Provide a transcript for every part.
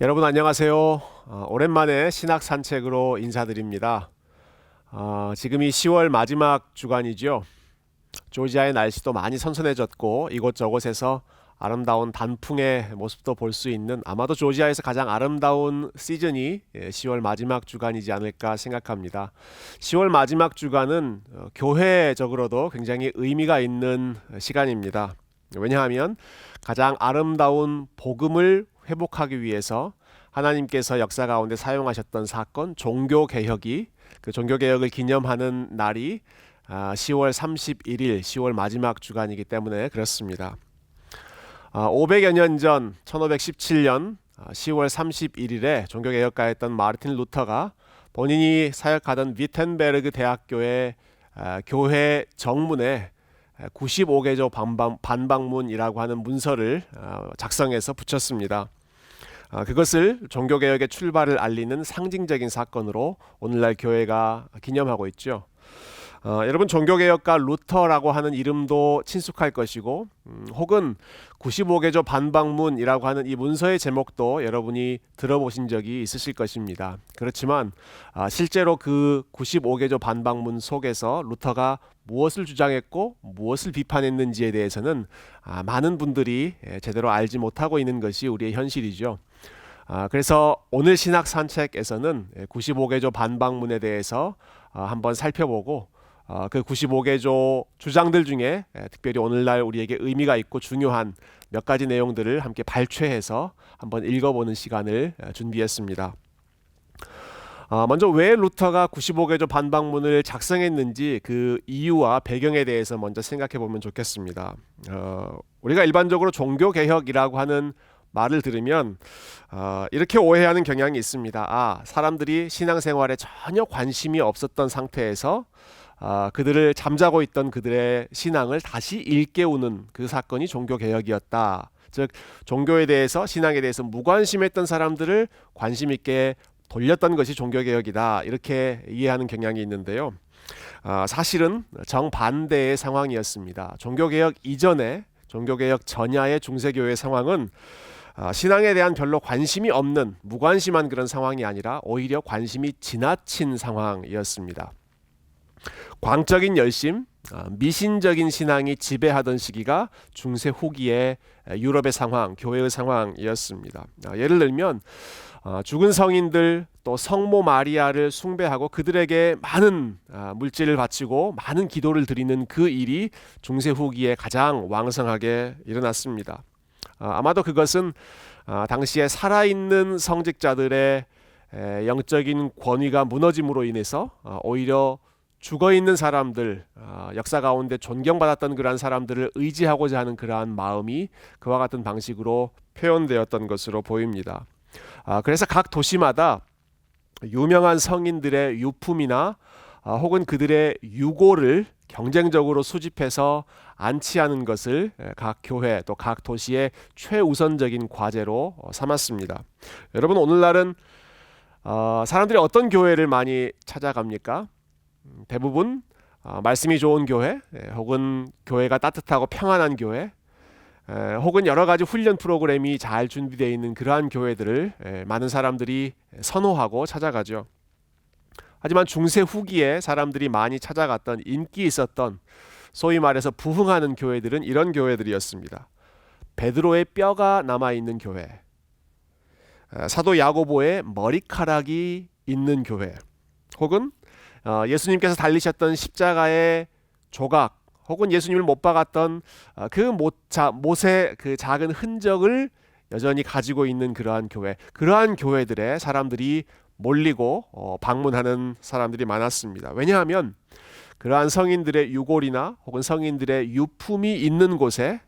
여러분 안녕하세요. 오랜만에 신학 산책으로 인사드립니다. 지금이 10월 마지막 주간이죠. 조지아의 날씨도 많이 선선해졌고 이곳저곳에서 아름다운 단풍의 모습도 볼 수 있는, 아마도 조지아에서 가장 아름다운 시즌이 10월 마지막 주간이지 않을까 생각합니다. 10월 마지막 주간은 교회적으로도 굉장히 의미가 있는 시간입니다. 왜냐하면 가장 아름다운 복음을 회복하기 위해서 하나님께서 역사 가운데 사용하셨던 사건, 종교개혁이, 그 종교개혁을 기념하는 날이 10월 31일 10월 마지막 주간이기 때문에 그렇습니다. 500여 년 전 1517년 10월 31일에 종교개혁가였던 마르틴 루터가 본인이 사역하던 위텐베르그 대학교의 교회 정문에 95개조 반박문이라고 하는 문서를 작성해서 붙였습니다. 그것을 종교개혁의 출발을 알리는 상징적인 사건으로 오늘날 교회가 기념하고 있죠. 여러분, 종교개혁가 루터라고 하는 이름도 친숙할 것이고, 혹은 95개조 반박문이라고 하는 이 문서의 제목도 여러분이 들어보신 적이 있으실 것입니다. 그렇지만 실제로 그 95개조 반박문 속에서 루터가 무엇을 주장했고 무엇을 비판했는지에 대해서는 많은 분들이 제대로 알지 못하고 있는 것이 우리의 현실이죠. 그래서 오늘 신학 산책에서는 95개조 반박문에 대해서 한번 살펴보고, 그 95개조 주장들 중에 특별히 오늘날 우리에게 의미가 있고 중요한 몇 가지 내용들을 함께 발췌해서 한번 읽어보는 시간을 준비했습니다. 먼저 왜 루터가 95개조 반박문을 작성했는지 그 이유와 배경에 대해서 먼저 생각해 보면 좋겠습니다. 우리가 일반적으로 종교개혁이라고 하는 말을 들으면 이렇게 오해하는 경향이 있습니다. 사람들이 신앙생활에 전혀 관심이 없었던 상태에서 그들을 잠자고 있던 그들의 신앙을 다시 일깨우는 그 사건이 종교개혁이었다. 즉, 종교에 대해서, 신앙에 대해서 무관심했던 사람들을 관심 있게 돌렸던 것이 종교개혁이다. 이렇게 이해하는 경향이 있는데요. 사실은 정반대의 상황이었습니다. 종교개혁 이전에, 종교개혁 전야의 중세교회 상황은 신앙에 대한 별로 관심이 없는, 무관심한 그런 상황이 아니라 오히려 관심이 지나친 상황이었습니다. 광적인 열심, 미신적인 신앙이 지배하던 시기가 중세 후기의 유럽의 상황, 교회의 상황이었습니다. 예를 들면 죽은 성인들, 또 성모 마리아를 숭배하고 그들에게 많은 물질을 바치고 많은 기도를 드리는 그 일이 중세 후기에 가장 왕성하게 일어났습니다. 아마도 그것은 당시에 살아있는 성직자들의 영적인 권위가 무너짐으로 인해서 오히려 죽어있는 사람들, 역사 가운데 존경받았던 그러한 사람들을 의지하고자 하는 그러한 마음이 그와 같은 방식으로 표현되었던 것으로 보입니다. 그래서 각 도시마다 유명한 성인들의 유품이나 혹은 그들의 유고를 경쟁적으로 수집해서 안치하는 것을 각 교회 또 각 도시의 최우선적인 과제로 삼았습니다. 여러분, 오늘날은 사람들이 어떤 교회를 많이 찾아갑니까? 대부분 말씀이 좋은 교회, 혹은 교회가 따뜻하고 평안한 교회, 혹은 여러 가지 훈련 프로그램이 잘 준비되어 있는 그러한 교회들을 많은 사람들이 선호하고 찾아가죠. 하지만 중세 후기에 사람들이 많이 찾아갔던, 인기 있었던, 소위 말해서 부흥하는 교회들은 이런 교회들이었습니다. 베드로의 뼈가 남아있는 교회, 사도 야고보의 머리카락이 있는 교회, 혹은 예수님께서 달리셨던 십자가의 조각, 혹은 예수님을 못 박았던 못의 그 작은 흔적을 여전히 가지고 있는 그러한 교회, 그러한 교회들에 사람들이 몰리고 방문하는 사람들이 많았습니다. 왜냐하면 그러한 성인들의 유골이나 혹은 성인들의 유품이 있는 곳에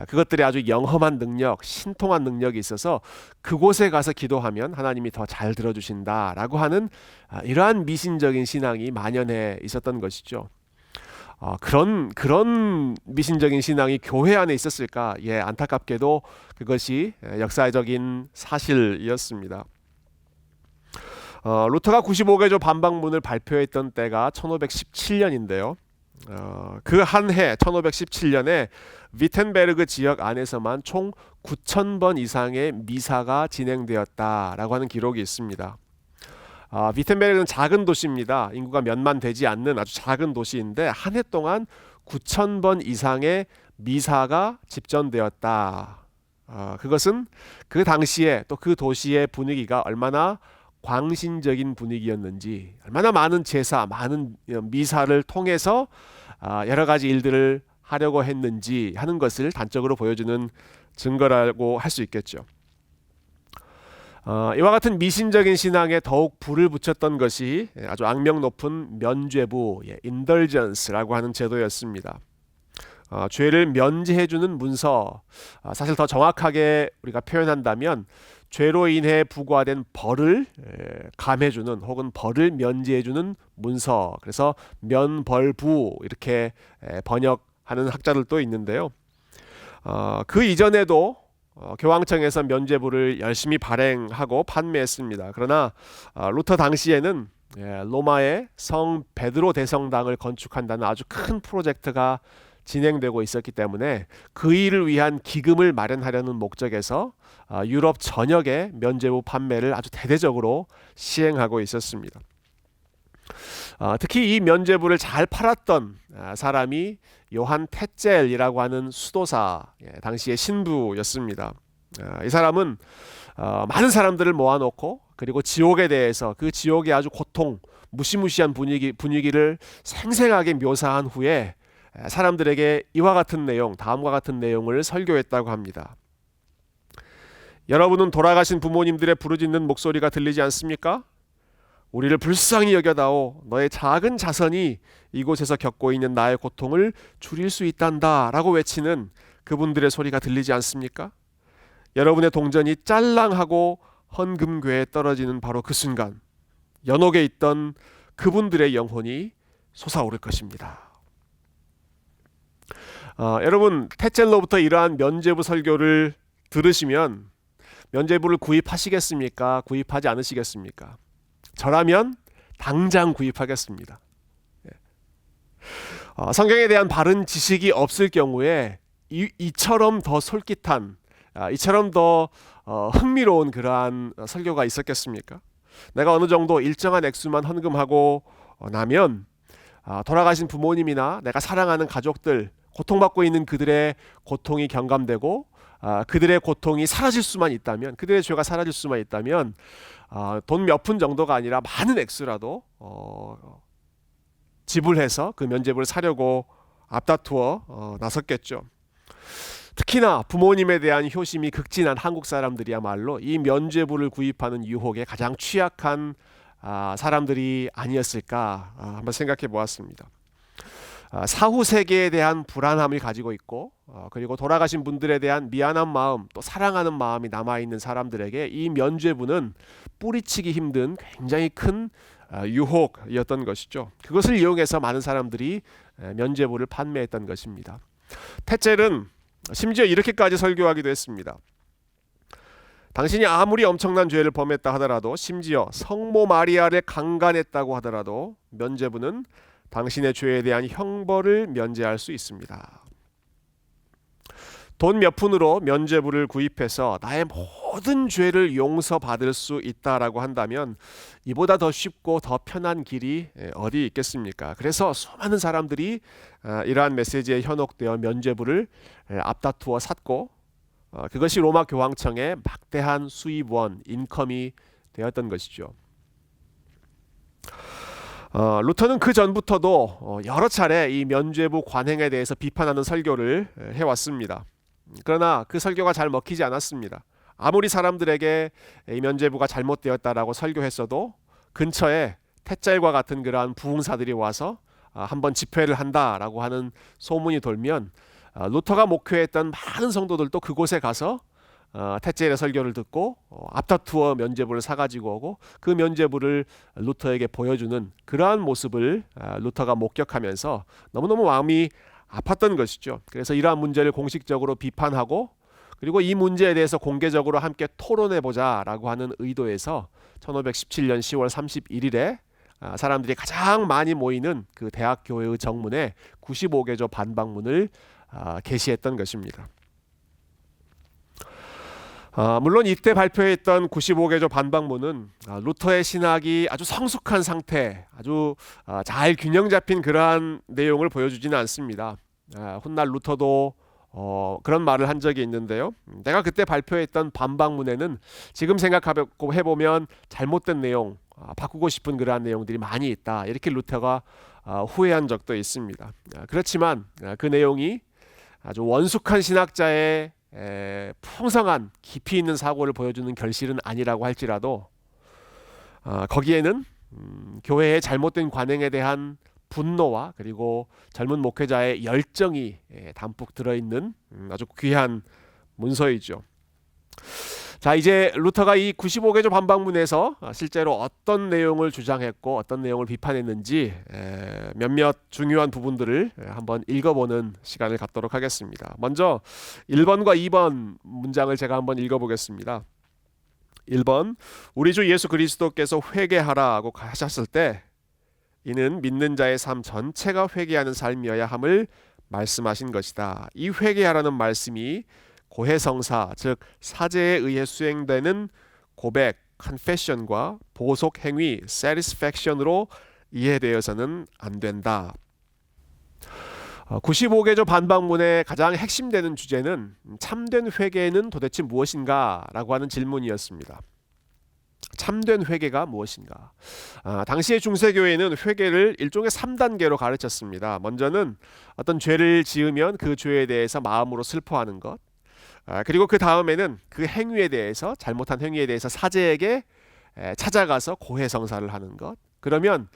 그것들이 아주 영험한 능력, 신통한 능력이 있어서 그곳에 가서 기도하면 하나님이 더 잘 들어주신다라고 하는 이러한 미신적인 신앙이 만연해 있었던 것이죠. 그런 미신적인 신앙이 교회 안에 있었을까? 안타깝게도 그것이 역사적인 사실이었습니다. 루터가 95개조 반박문을 발표했던 때가 1517년인데요. 그 한 해 1517년에 위텐베르그 지역 안에서만 총 9,000번 이상의 미사가 진행되었다라고 하는 기록이 있습니다. 위텐베르그는 작은 도시입니다. 인구가 몇만 되지 않는 아주 작은 도시인데 한 해 동안 9,000번 이상의 미사가 집전되었다. 그것은 그 당시에 또 그 도시의 분위기가 얼마나 광신적인 분위기였는지, 얼마나 많은 제사, 많은 미사를 통해서 여러 가지 일들을 하려고 했는지 하는 것을 단적으로 보여주는 증거라고 할 수 있겠죠. 이와 같은 미신적인 신앙에 더욱 불을 붙였던 것이 아주 악명 높은 면죄부, indulgence라고 하는 제도였습니다. 죄를 면제해주는 문서, 사실 더 정확하게 우리가 표현한다면 죄로 인해 부과된 벌을 감해주는 혹은 벌을 면제해주는 문서, 그래서 면벌부 이렇게 번역하는 학자들도 있는데요. 그 이전에도 교황청에서 면죄부를 열심히 발행하고 판매했습니다. 그러나 루터 당시에는 로마의 성 베드로 대성당을 건축한다는 아주 큰 프로젝트가 진행되고 있었기 때문에 그 일을 위한 기금을 마련하려는 목적에서 유럽 전역의 면죄부 판매를 아주 대대적으로 시행하고 있었습니다. 특히 이 면죄부를 잘 팔았던 사람이 요한 테첼이라고 하는 수도사, 당시의 신부였습니다. 이 사람은 많은 사람들을 모아놓고 그리고 지옥에 대해서 그 지옥의 아주 고통, 무시무시한 분위기를 생생하게 묘사한 후에 사람들에게 이와 같은 내용, 다음과 같은 내용을 설교했다고 합니다. 여러분은 돌아가신 부모님들의 부르짖는 목소리가 들리지 않습니까? 우리를 불쌍히 여겨다오. 너의 작은 자선이 이곳에서 겪고 있는 나의 고통을 줄일 수 있단다 라고 외치는 그분들의 소리가 들리지 않습니까? 여러분의 동전이 짤랑하고 헌금궤에 떨어지는 바로 그 순간 연옥에 있던 그분들의 영혼이 솟아오를 것입니다. 여러분, 테첼로부터 이러한 면죄부 설교를 들으시면 면죄부를 구입하시겠습니까? 구입하지 않으시겠습니까? 저라면 당장 구입하겠습니다. 성경에 대한 바른 지식이 없을 경우에 이처럼 더 솔깃한, 이처럼 더 흥미로운 그러한 설교가 있었겠습니까? 내가 어느 정도 일정한 액수만 헌금하고 나면 돌아가신 부모님이나 내가 사랑하는 가족들, 고통받고 있는 그들의 고통이 경감되고 그들의 고통이 사라질 수만 있다면, 그들의 죄가 사라질 수만 있다면 돈 몇 푼 정도가 아니라 많은 액수라도 지불해서 그 면죄부를 사려고 앞다투어 나섰겠죠. 특히나 부모님에 대한 효심이 극진한 한국 사람들이야말로 이 면죄부를 구입하는 유혹에 가장 취약한 사람들이 아니었을까 한번 생각해 보았습니다. 사후 세계에 대한 불안함을 가지고 있고 그리고 돌아가신 분들에 대한 미안한 마음, 또 사랑하는 마음이 남아있는 사람들에게 이 면죄부는 뿌리치기 힘든 굉장히 큰 유혹이었던 것이죠. 그것을 이용해서 많은 사람들이 면죄부를 판매했던 것입니다. 테첼은 심지어 이렇게까지 설교하기도 했습니다. 당신이 아무리 엄청난 죄를 범했다 하더라도, 심지어 성모 마리아를 강간했다고 하더라도 면죄부는 당신의 죄에 대한 형벌을 면제할 수 있습니다. 돈 몇 푼으로 면죄부를 구입해서 나의 모든 죄를 용서받을 수 있다라고 한다면 이보다 더 쉽고 더 편한 길이 어디 있겠습니까? 그래서 수많은 사람들이 이러한 메시지에 현혹되어 면죄부를 앞다투어 샀고 그것이 로마 교황청의 막대한 수입원, 인컴이 되었던 것이죠. 루터는 그 전부터도 여러 차례 이 면죄부 관행에 대해서 비판하는 설교를 해왔습니다. 그러나 그 설교가 잘 먹히지 않았습니다. 아무리 사람들에게 이 면죄부가 잘못되었다라고 설교했어도 근처에 테첼과 같은 그러한 부흥사들이 와서 한번 집회를 한다라고 하는 소문이 돌면 루터가 목회했던 많은 성도들도 그곳에 가서 테첼의 설교를 듣고 앞다투어 면죄부를 사가지고 오고 그 면죄부를 루터에게 보여주는 그러한 모습을 루터가 목격하면서 너무너무 마음이 아팠던 것이죠. 그래서 이러한 문제를 공식적으로 비판하고 그리고 이 문제에 대해서 공개적으로 함께 토론해보자라고 하는 의도에서 1517년 10월 31일에 사람들이 가장 많이 모이는 그 대학교회의 정문에 95개조 반박문을 계시했던 것입니다. 물론 이때 발표했던 95개조 반박문은 루터의 신학이 아주 성숙한 상태, 아주 잘 균형 잡힌 그러한 내용을 보여주지는 않습니다. 훗날 루터도 그런 말을 한 적이 있는데요. 내가 그때 발표했던 반박문에는 지금 생각하고 해보면 잘못된 내용, 바꾸고 싶은 그러한 내용들이 많이 있다. 이렇게 루터가 후회한 적도 있습니다. 그렇지만 그 내용이 아주 원숙한 신학자의 풍성한 깊이 있는 사고를 보여주는 결실은 아니라고 할지라도 거기에는 교회의 잘못된 관행에 대한 분노와 그리고 젊은 목회자의 열정이 담뿍 들어있는 아주 귀한 문서이죠. 자, 이제 루터가 이 95개조 반박문에서 실제로 어떤 내용을 주장했고 어떤 내용을 비판했는지 몇몇 중요한 부분들을 한번 읽어보는 시간을 갖도록 하겠습니다. 먼저 1번과 2번 문장을 제가 한번 읽어보겠습니다. 1번, 우리 주 예수 그리스도께서 회개하라고 하셨을 때 이는 믿는 자의 삶 전체가 회개하는 삶이어야 함을 말씀하신 것이다. 이 회개하라는 말씀이 고해성사, 즉 사제에 의해 수행되는 고백, confession과 보속 행위, satisfaction으로 이해되어서는 안 된다. 95개조 반박문의 가장 핵심되는 주제는 참된 회개는 도대체 무엇인가? 라고 하는 질문이었습니다. 참된 회개가 무엇인가? 당시의 중세교회는 회개를 일종의 3단계로 가르쳤습니다. 먼저는 어떤 죄를 지으면 그 죄에 대해서 마음으로 슬퍼하는 것, 그리고 그 다음에는 그 행위에 대해서, 잘못한 행위에 대해서 사제에게 찾아가서 고해성사를 하는 것. 그러면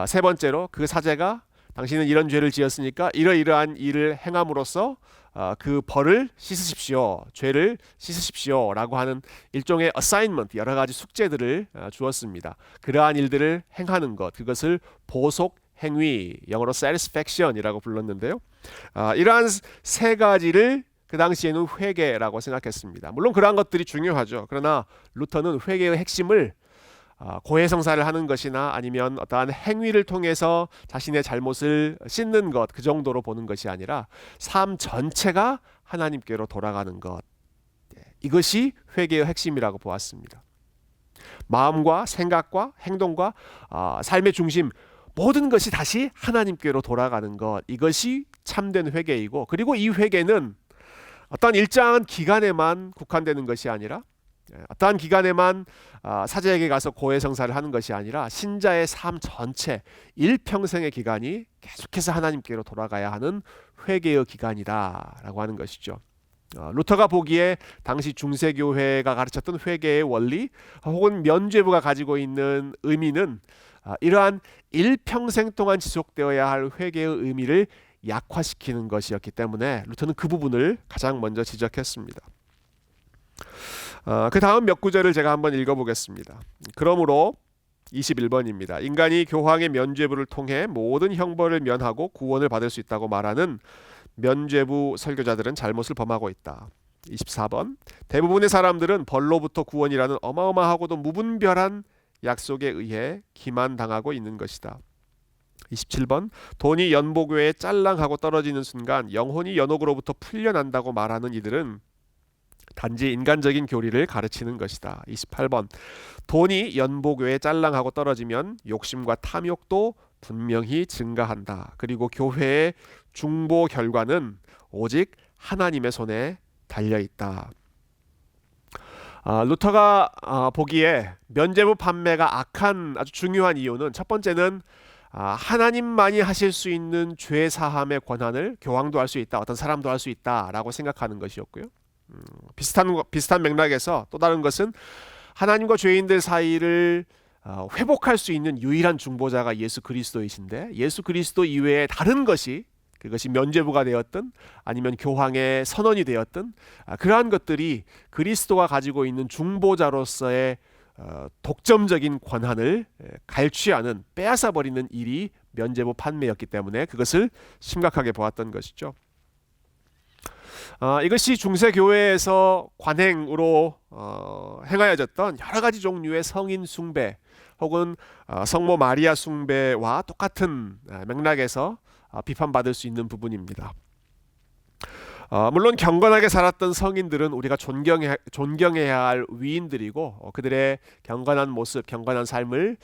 세 번째로 그 사제가 당신은 이런 죄를 지었으니까 이러이러한 일을 행함으로써 그 벌을 씻으십시오, 죄를 씻으십시오 라고 하는 일종의 assignment, 여러 가지 숙제들을 주었습니다. 그러한 일들을 행하는 것, 그것을 보속 행위, 영어로 satisfaction이라고 불렀는데요. 이러한 세 가지를 그 당시에는 회개라고 생각했습니다. 물론 그러한 것들이 중요하죠. 그러나 루터는 회개의 핵심을 고해성사를 하는 것이나 아니면 어떠한 행위를 통해서 자신의 잘못을 씻는 것, 그 정도로 보는 것이 아니라 삶 전체가 하나님께로 돌아가는 것, 이것이 회개의 핵심이라고 보았습니다. 마음과 생각과 행동과 삶의 중심, 모든 것이 다시 하나님께로 돌아가는 것, 이것이 참된 회개이고, 그리고 이 회개는 어떤 일정한 기간에만 국한되는 것이 아니라, 어떠한 기간에만 사제에게 가서 고해성사를 하는 것이 아니라 신자의 삶 전체, 일평생의 기간이 계속해서 하나님께로 돌아가야 하는 회개의 기간이다 라고 하는 것이죠. 루터가 보기에 당시 중세교회가 가르쳤던 회개의 원리 혹은 면죄부가 가지고 있는 의미는 이러한 일평생 동안 지속되어야 할 회개의 의미를 약화시키는 것이었기 때문에 루터는 그 부분을 가장 먼저 지적했습니다. 그 다음 몇 구절을 제가 한번 읽어보겠습니다. 그러므로 21번입니다. 인간이 교황의 면죄부를 통해 모든 형벌을 면하고 구원을 받을 수 있다고 말하는 면죄부 설교자들은 잘못을 범하고 있다. 24번, 대부분의 사람들은 벌로부터 구원이라는 어마어마하고도 무분별한 약속에 의해 기만당하고 있는 것이다. 27번, 돈이 연복외에 짤랑하고 떨어지는 순간 영혼이 연옥으로부터 풀려난다고 말하는 이들은 단지 인간적인 교리를 가르치는 것이다. 28번, 돈이 연복외에 짤랑하고 떨어지면 욕심과 탐욕도 분명히 증가한다. 그리고 교회의 중보 결과는 오직 하나님의 손에 달려있다. 루터가 보기에 면죄부 판매가 악한 아주 중요한 이유는, 첫 번째는 하나님만이 하실 수 있는 죄 사함의 권한을 교황도 할 수 있다, 어떤 사람도 할 수 있다라고 생각하는 것이었고요. 비슷한 맥락에서 또 다른 것은 하나님과 죄인들 사이를 회복할 수 있는 유일한 중보자가 예수 그리스도이신데, 예수 그리스도 이외에 다른 것이, 그것이 면죄부가 되었든 아니면 교황의 선언이 되었든 그러한 것들이 그리스도가 가지고 있는 중보자로서의 독점적인 권한을 갈취하는, 빼앗아 버리는 일이 면죄부 판매였기 때문에 그것을 심각하게 보았던 것이죠. 이것이 중세교회에서 관행으로 행하여졌던 여러 가지 종류의 성인 숭배 혹은 성모 마리아 숭배와 똑같은 맥락에서 비판받을 수 있는 부분입니다. 물론 경건하게 살았던 성인들은 우리가 존경해야 할 위인들이고 그들의 경건한 모습, 경건한 삶을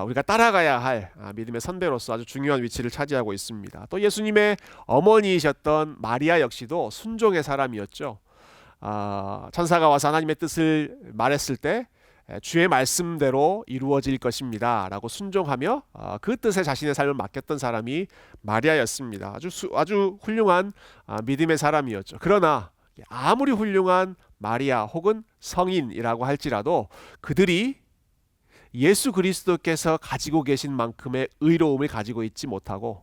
우리가 따라가야 할 믿음의 선배로서 아주 중요한 위치를 차지하고 있습니다. 또 예수님의 어머니이셨던 마리아 역시도 순종의 사람이었죠. 천사가 와서 하나님의 뜻을 말했을 때 주의 말씀대로 이루어질 것입니다 라고 순종하며 그 뜻에 자신의 삶을 맡겼던 사람이 마리아였습니다. 아주 훌륭한 믿음의 사람이었죠. 그러나 아무리 훌륭한 마리아 혹은 성인이라고 할지라도 그들이 예수 그리스도께서 가지고 계신 만큼의 의로움을 가지고 있지 못하고,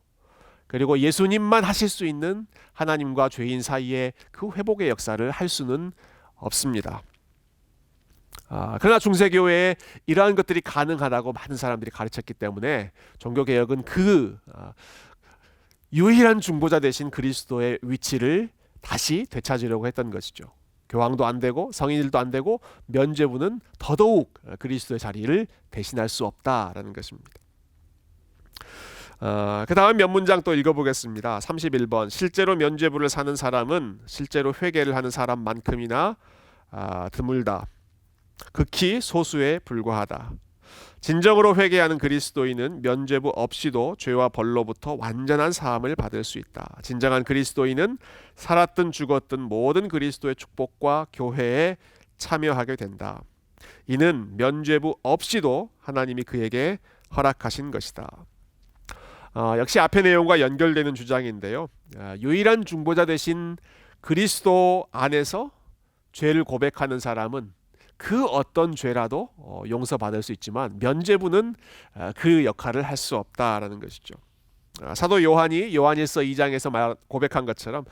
그리고 예수님만 하실 수 있는 하나님과 죄인 사이의 그 회복의 역사를 할 수는 없습니다. 그러나 중세교회에 이러한 것들이 가능하다고 많은 사람들이 가르쳤기 때문에 종교개혁은 그 유일한 중보자 되신 그리스도의 위치를 다시 되찾으려고 했던 것이죠. 교황도 안 되고 성인들도 안 되고 면죄부는 더더욱 그리스도의 자리를 대신할 수 없다라는 것입니다. 그 다음 몇 문장 또 읽어보겠습니다. 31번, 실제로 면죄부를 사는 사람은 실제로 회개를 하는 사람만큼이나 드물다. 극히 소수에 불과하다. 진정으로 회개하는 그리스도인은 면죄부 없이도 죄와 벌로부터 완전한 사함을 받을 수 있다. 진정한 그리스도인은 살았든 죽었든 모든 그리스도의 축복과 교회에 참여하게 된다. 이는 면죄부 없이도 하나님이 그에게 허락하신 것이다. 역시 앞의 내용과 연결되는 주장인데요. 유일한 중보자 되신 그리스도 안에서 죄를 고백하는 사람은 그 어떤 죄라도 용서받을 수 있지만 면죄부는 그 역할을 할 수 없다라는 것이죠. 사도 요한이 요한일서 2장에서 고백한 것처럼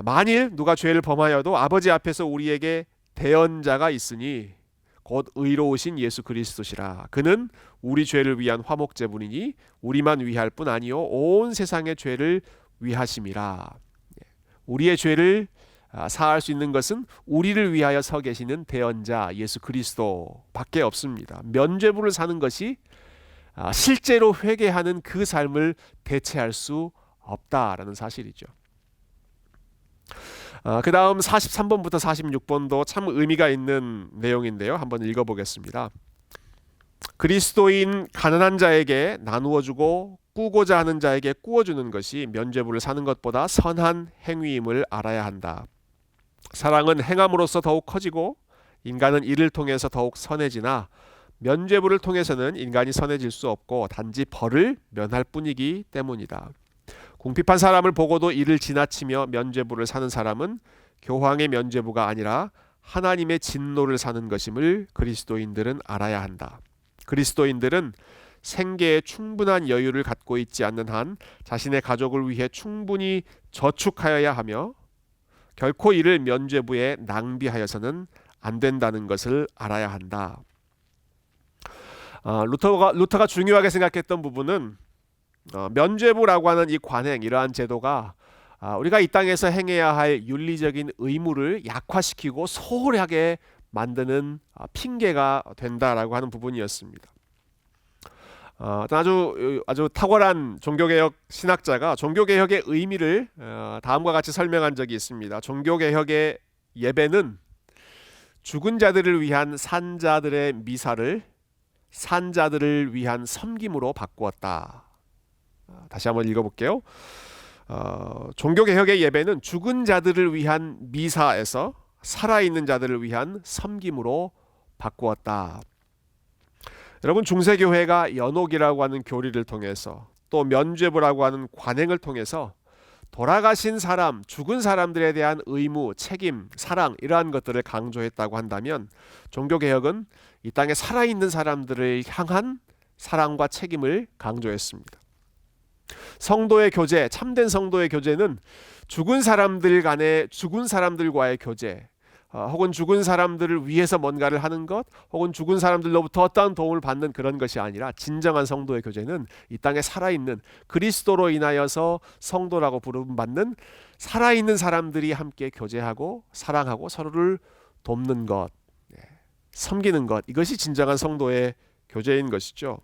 만일 누가 죄를 범하여도 아버지 앞에서 우리에게 대언자가 있으니 곧 의로우신 예수 그리스도시라. 그는 우리 죄를 위한 화목제물이니 우리만 위할 뿐 아니요 온 세상의 죄를 위하심이라. 우리의 죄를 사할 수 있는 것은 우리를 위하여 서 계시는 대언자 예수 그리스도밖에 없습니다. 면죄부를 사는 것이 실제로 회개하는 그 삶을 대체할 수 없다라는 사실이죠. 그 다음 43번부터 46번도 참 의미가 있는 내용인데요. 한번 읽어보겠습니다. 그리스도인 가난한 자에게 나누어 주고 꾸고자 하는 자에게 꾸어주는 것이 면죄부를 사는 것보다 선한 행위임을 알아야 한다. 사랑은 행함으로써 더욱 커지고 인간은 이를 통해서 더욱 선해지나 면죄부를 통해서는 인간이 선해질 수 없고 단지 벌을 면할 뿐이기 때문이다. 궁핍한 사람을 보고도 이를 지나치며 면죄부를 사는 사람은 교황의 면죄부가 아니라 하나님의 진노를 사는 것임을 그리스도인들은 알아야 한다. 그리스도인들은 생계에 충분한 여유를 갖고 있지 않는 한 자신의 가족을 위해 충분히 저축하여야 하며 결코 이를 면죄부에 낭비하여서는 안 된다는 것을 알아야 한다. 루터가 중요하게 생각했던 부분은 면죄부라고 하는 이 관행, 이러한 제도가 우리가 이 땅에서 행해야 할 윤리적인 의무를 약화시키고 소홀하게 만드는 핑계가 된다라고 하는 부분이었습니다. 아주 탁월한 종교개혁 신학자가 종교개혁의 의미를 다음과 같이 설명한 적이 있습니다. 종교개혁의 예배는 죽은 자들을 위한 산자들의 미사를 산자들을 위한 섬김으로 바꾸었다. 다시 한번 읽어볼게요. 종교개혁의 예배는 죽은 자들을 위한 미사에서 살아있는 자들을 위한 섬김으로 바꾸었다. 여러분, 중세교회가 연옥이라고 하는 교리를 통해서 또 면죄부라고 하는 관행을 통해서 돌아가신 사람, 죽은 사람들에 대한 의무, 책임, 사랑, 이러한 것들을 강조했다고 한다면 종교개혁은 이 땅에 살아있는 사람들을 향한 사랑과 책임을 강조했습니다. 성도의 교제, 참된 성도의 교제는 죽은 사람들과의 교제, 혹은 죽은 사람들을 위해서 뭔가를 하는 것, 혹은 죽은 사람들로부터 어떠한 도움을 받는 그런 것이 아니라 진정한 성도의 교제는 이 땅에 살아있는 그리스도로 인하여서 성도라고 부름받는 살아있는 사람들이 함께 교제하고 사랑하고 서로를 돕는 것, 섬기는 것, 이것이 진정한 성도의 교제인 것이죠.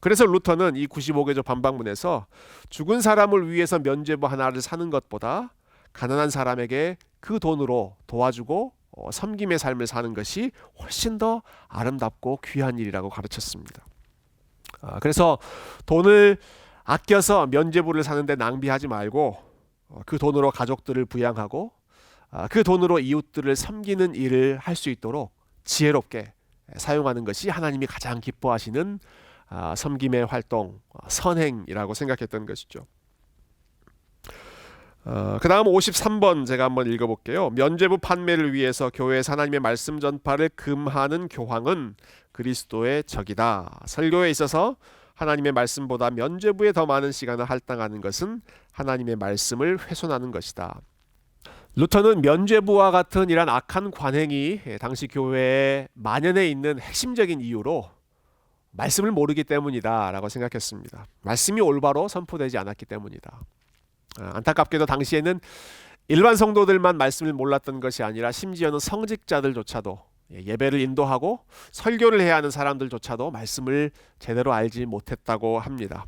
그래서 루터는 이 95개조 반박문에서 죽은 사람을 위해서 면죄부 하나를 사는 것보다 가난한 사람에게 그 돈으로 도와주고 섬김의 삶을 사는 것이 훨씬 더 아름답고 귀한 일이라고 가르쳤습니다. 그래서 돈을 아껴서 면죄부를 사는데 낭비하지 말고 그 돈으로 가족들을 부양하고 그 돈으로 이웃들을 섬기는 일을 할 수 있도록 지혜롭게 사용하는 것이 하나님이 가장 기뻐하시는 섬김의 활동, 선행이라고 생각했던 것이죠. 그 다음 53번 제가 한번 읽어볼게요. 면죄부 판매를 위해서 교회에서 하나님의 말씀 전파를 금하는 교황은 그리스도의 적이다. 설교에 있어서 하나님의 말씀보다 면죄부에 더 많은 시간을 할당하는 것은 하나님의 말씀을 훼손하는 것이다. 루터는 면죄부와 같은 이런 악한 관행이 당시 교회에 만연해 있는 핵심적인 이유로 말씀을 모르기 때문이다 라고 생각했습니다. 말씀이 올바로 선포되지 않았기 때문이다. 안타깝게도 당시에는 일반 성도들만 말씀을 몰랐던 것이 아니라 심지어는 성직자들조차도 예배를 인도하고 설교를 해야 하는 사람들조차도 말씀을 제대로 알지 못했다고 합니다.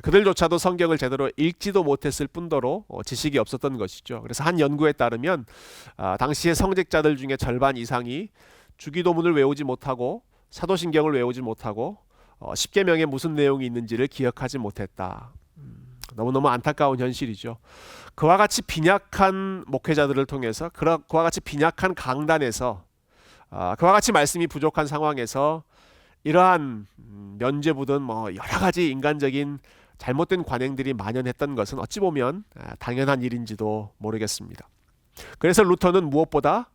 그들조차도 성경을 제대로 읽지도 못했을 뿐더러 지식이 없었던 것이죠. 그래서 한 연구에 따르면 당시의 성직자들 중에 절반 이상이 주기도문을 외우지 못하고 사도신경을 외우지 못하고 십계명에 무슨 내용이 있는지를 기억하지 못했다. 너무너무 안타까운 현실이죠. 그와 같이 빈약한 목회자들을 통해서 그와 같이 빈약한 강단에서 그와 같이 말씀이 부족한 상황에서 이러한 면죄부든 여러 가지 인간적인 잘못된 관행들이 만연했던 것은 어찌 보면 당연한 일인지도 모르겠습니다. 그래서 루터는 무엇보다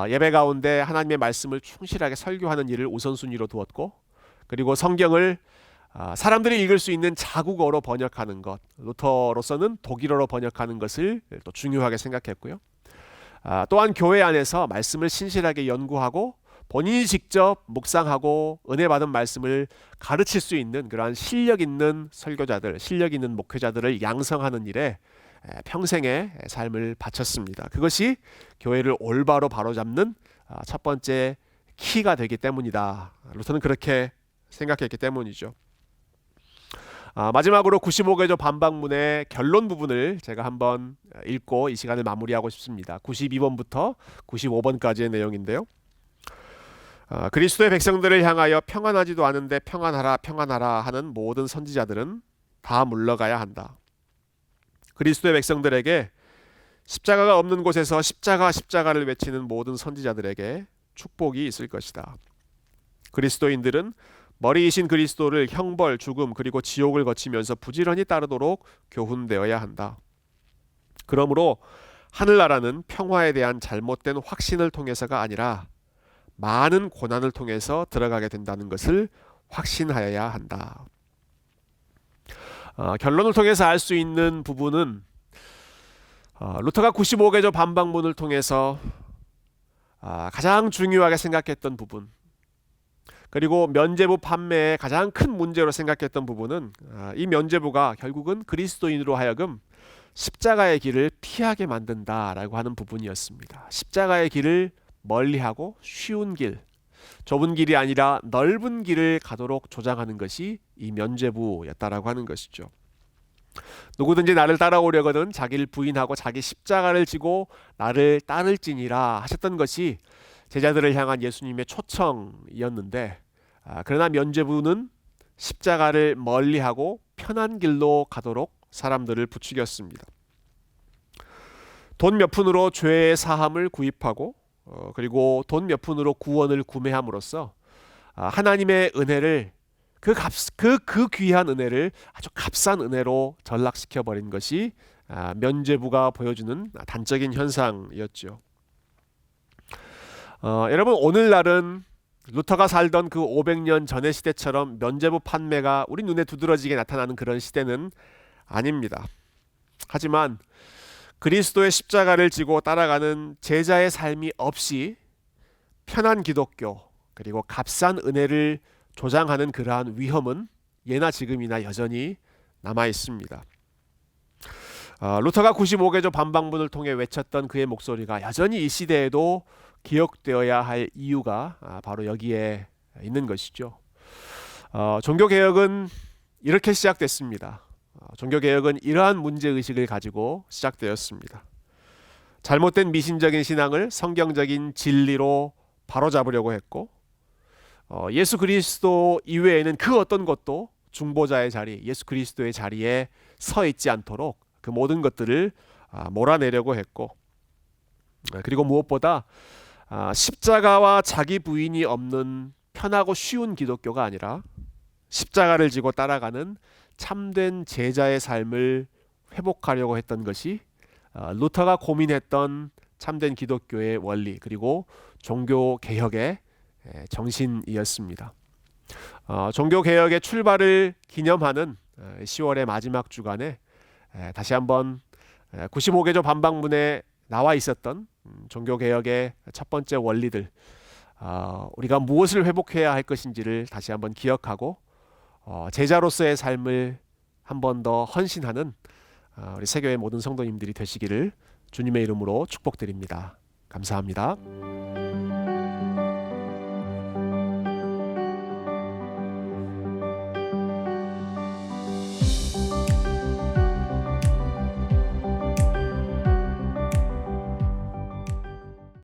예배 가운데 하나님의 말씀을 충실하게 설교하는 일을 우선순위로 두었고, 그리고 성경을 사람들이 읽을 수 있는 자국어로 번역하는 것, 루터로서는 독일어로 번역하는 것을 또 중요하게 생각했고요. 또한 교회 안에서 말씀을 신실하게 연구하고 본인이 직접 묵상하고 은혜 받은 말씀을 가르칠 수 있는 그러한 실력 있는 설교자들, 실력 있는 목회자들을 양성하는 일에 평생의 삶을 바쳤습니다. 그것이 교회를 올바로 바로잡는 첫 번째 키가 되기 때문이다. 루터는 그렇게 생각했기 때문이죠. 마지막으로 95개조 반박문의 결론 부분을 제가 한번 읽고 이 시간을 마무리하고 싶습니다. 92번부터 95번까지의 내용인데요. 그리스도의 백성들을 향하여 평안하지도 않은데 평안하라 평안하라 하는 모든 선지자들은 다 물러가야 한다. 그리스도의 백성들에게 십자가가 없는 곳에서 십자가를 외치는 모든 선지자들에게 축복이 있을 것이다. 그리스도인들은 머리이신 그리스도를 형벌, 죽음, 그리고 지옥을 거치면서 부지런히 따르도록 교훈되어야 한다. 그러므로 하늘나라는 평화에 대한 잘못된 확신을 통해서가 아니라 많은 고난을 통해서 들어가게 된다는 것을 확신하여야 한다. 결론을 통해서 알 수 있는 부분은 루터가 95개조 반박문을 통해서 가장 중요하게 생각했던 부분, 그리고 면죄부 판매의 가장 큰 문제로 생각했던 부분은 이 면죄부가 결국은 그리스도인으로 하여금 십자가의 길을 피하게 만든다라고 하는 부분이었습니다. 십자가의 길을 멀리하고 쉬운 길, 좁은 길이 아니라 넓은 길을 가도록 조장하는 것이 이 면죄부였다라고 하는 것이죠. 누구든지 나를 따라오려거든 자기를 부인하고 자기 십자가를 지고 나를 따를지니라 하셨던 것이 제자들을 향한 예수님의 초청이었는데, 그러나 면죄부는 십자가를 멀리하고 편한 길로 가도록 사람들을 부추겼습니다. 돈 몇 푼으로 죄의 사함을 구입하고 그리고 돈 몇 푼으로 구원을 구매함으로써 하나님의 은혜를 그 귀한 은혜를 아주 값싼 은혜로 전락시켜 버린 것이 면죄부가 보여주는 단적인 현상이었죠. 여러분, 오늘날은 루터가 살던 그 500년 전의 시대처럼 면죄부 판매가 우리 눈에 두드러지게 나타나는 그런 시대는 아닙니다. 하지만 그리스도의 십자가를 지고 따라가는 제자의 삶이 없이 편한 기독교, 그리고 값싼 은혜를 조장하는 그러한 위험은 예나 지금이나 여전히 남아 있습니다. 루터가 95개조 반박문을 통해 외쳤던 그의 목소리가 여전히 이 시대에도 기억되어야 할 이유가 바로 여기에 있는 것이죠. 종교개혁은 이렇게 시작됐습니다. 종교개혁은 이러한 문제의식을 가지고 시작되었습니다. 잘못된 미신적인 신앙을 성경적인 진리로 바로잡으려고 했고, 예수 그리스도 이외에는 그 어떤 것도 중보자의 자리, 예수 그리스도의 자리에 서 있지 않도록 그 모든 것들을 몰아내려고 했고, 그리고 무엇보다 십자가와 자기 부인이 없는 편하고 쉬운 기독교가 아니라 십자가를 지고 따라가는 참된 제자의 삶을 회복하려고 했던 것이 루터가 고민했던 참된 기독교의 원리, 그리고 종교 개혁의 정신이었습니다. 종교 개혁의 출발을 기념하는 10월의 마지막 주간에 다시 한번 95개조 반박문에 나와 있었던 종교 개혁의 첫 번째 원리들, 우리가 무엇을 회복해야 할 것인지를 다시 한번 기억하고 제자로서의 삶을 한 번 더 헌신하는 우리 세교의 모든 성도님들이 되시기를 주님의 이름으로 축복드립니다. 감사합니다.